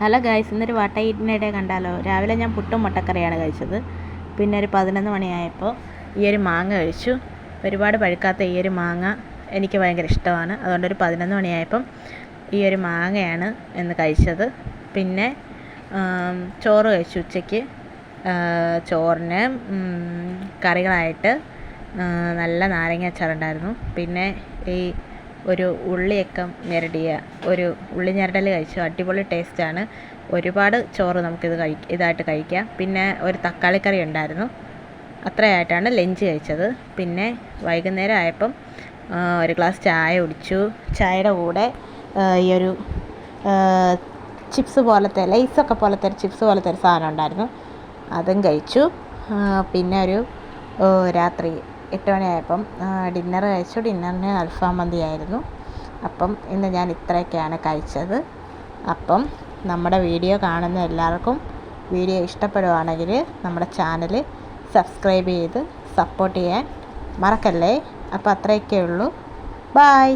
Hello guys, ഇന്നൊരു വട്ടയിട്ടിനിടെ കണ്ടാലോ. രാവിലെ ഞാൻ പുട്ടും മുട്ടക്കറിയാണ് കഴിച്ചത്. പിന്നെ ഒരു 11 മണിയായപ്പോൾ ഈ ഒരു മാങ്ങ കഴിച്ചു. ഒരുപാട് പഴുക്കാത്ത ഈ ഒരു മാങ്ങ എനിക്ക് ഭയങ്കര ഇഷ്ടമാണ്. അതുകൊണ്ടൊരു 11 മണിയായപ്പം ഈ ഒരു മാങ്ങയാണ് ഇന്ന് കഴിച്ചത്. പിന്നെ ചോറ് കഴിച്ചു ഉച്ചയ്ക്ക്. ചോറിന് കറികളായിട്ട് നല്ല നാരങ്ങ അച്ചാറുണ്ടായിരുന്നു. പിന്നെ ഈ ഒരു ഉള്ളിയൊക്കെ ഞെരടിയ ഒരു ഉള്ളി ഞെരടൽ കഴിച്ചു. അടിപൊളി ടേസ്റ്റാണ്. ഒരുപാട് ചോറ് നമുക്കിത് ഇതായിട്ട് കഴിക്കാം. പിന്നെ ഒരു തക്കാളിക്കറി ഉണ്ടായിരുന്നു. അത്രയായിട്ടാണ് ലഞ്ച് കഴിച്ചത്. പിന്നെ വൈകുന്നേരം ആയപ്പം ഒരു ഗ്ലാസ് ചായ കുടിച്ചു. ചായയുടെ കൂടെ ഈ ഒരു ചിപ്സ് പോലത്തെ ലേസൊക്കെ പോലത്തെ ഒരു ചിപ്സ് പോലത്തെ ഒരു സാധനം ഉണ്ടായിരുന്നു. അതും കഴിച്ചു. പിന്നെ ഒരു രാത്രി 8 മണിയായപ്പം ഡിന്നർ കഴിച്ചു. ഡിന്നറിന് അൽഫാം മന്തിയായിരുന്നു. അപ്പം ഇന്ന് ഞാൻ ഇത്രയൊക്കെയാണ് കഴിച്ചത്. അപ്പം നമ്മുടെ വീഡിയോ കാണുന്ന എല്ലാവർക്കും വീഡിയോ ഇഷ്ടപ്പെടുവാണെങ്കിൽ നമ്മുടെ ചാനൽ സബ്സ്ക്രൈബ് ചെയ്ത് സപ്പോർട്ട് ചെയ്യാൻ മറക്കല്ലേ. അപ്പോൾ അത്രയൊക്കെ ഉള്ളൂ. ബായ്.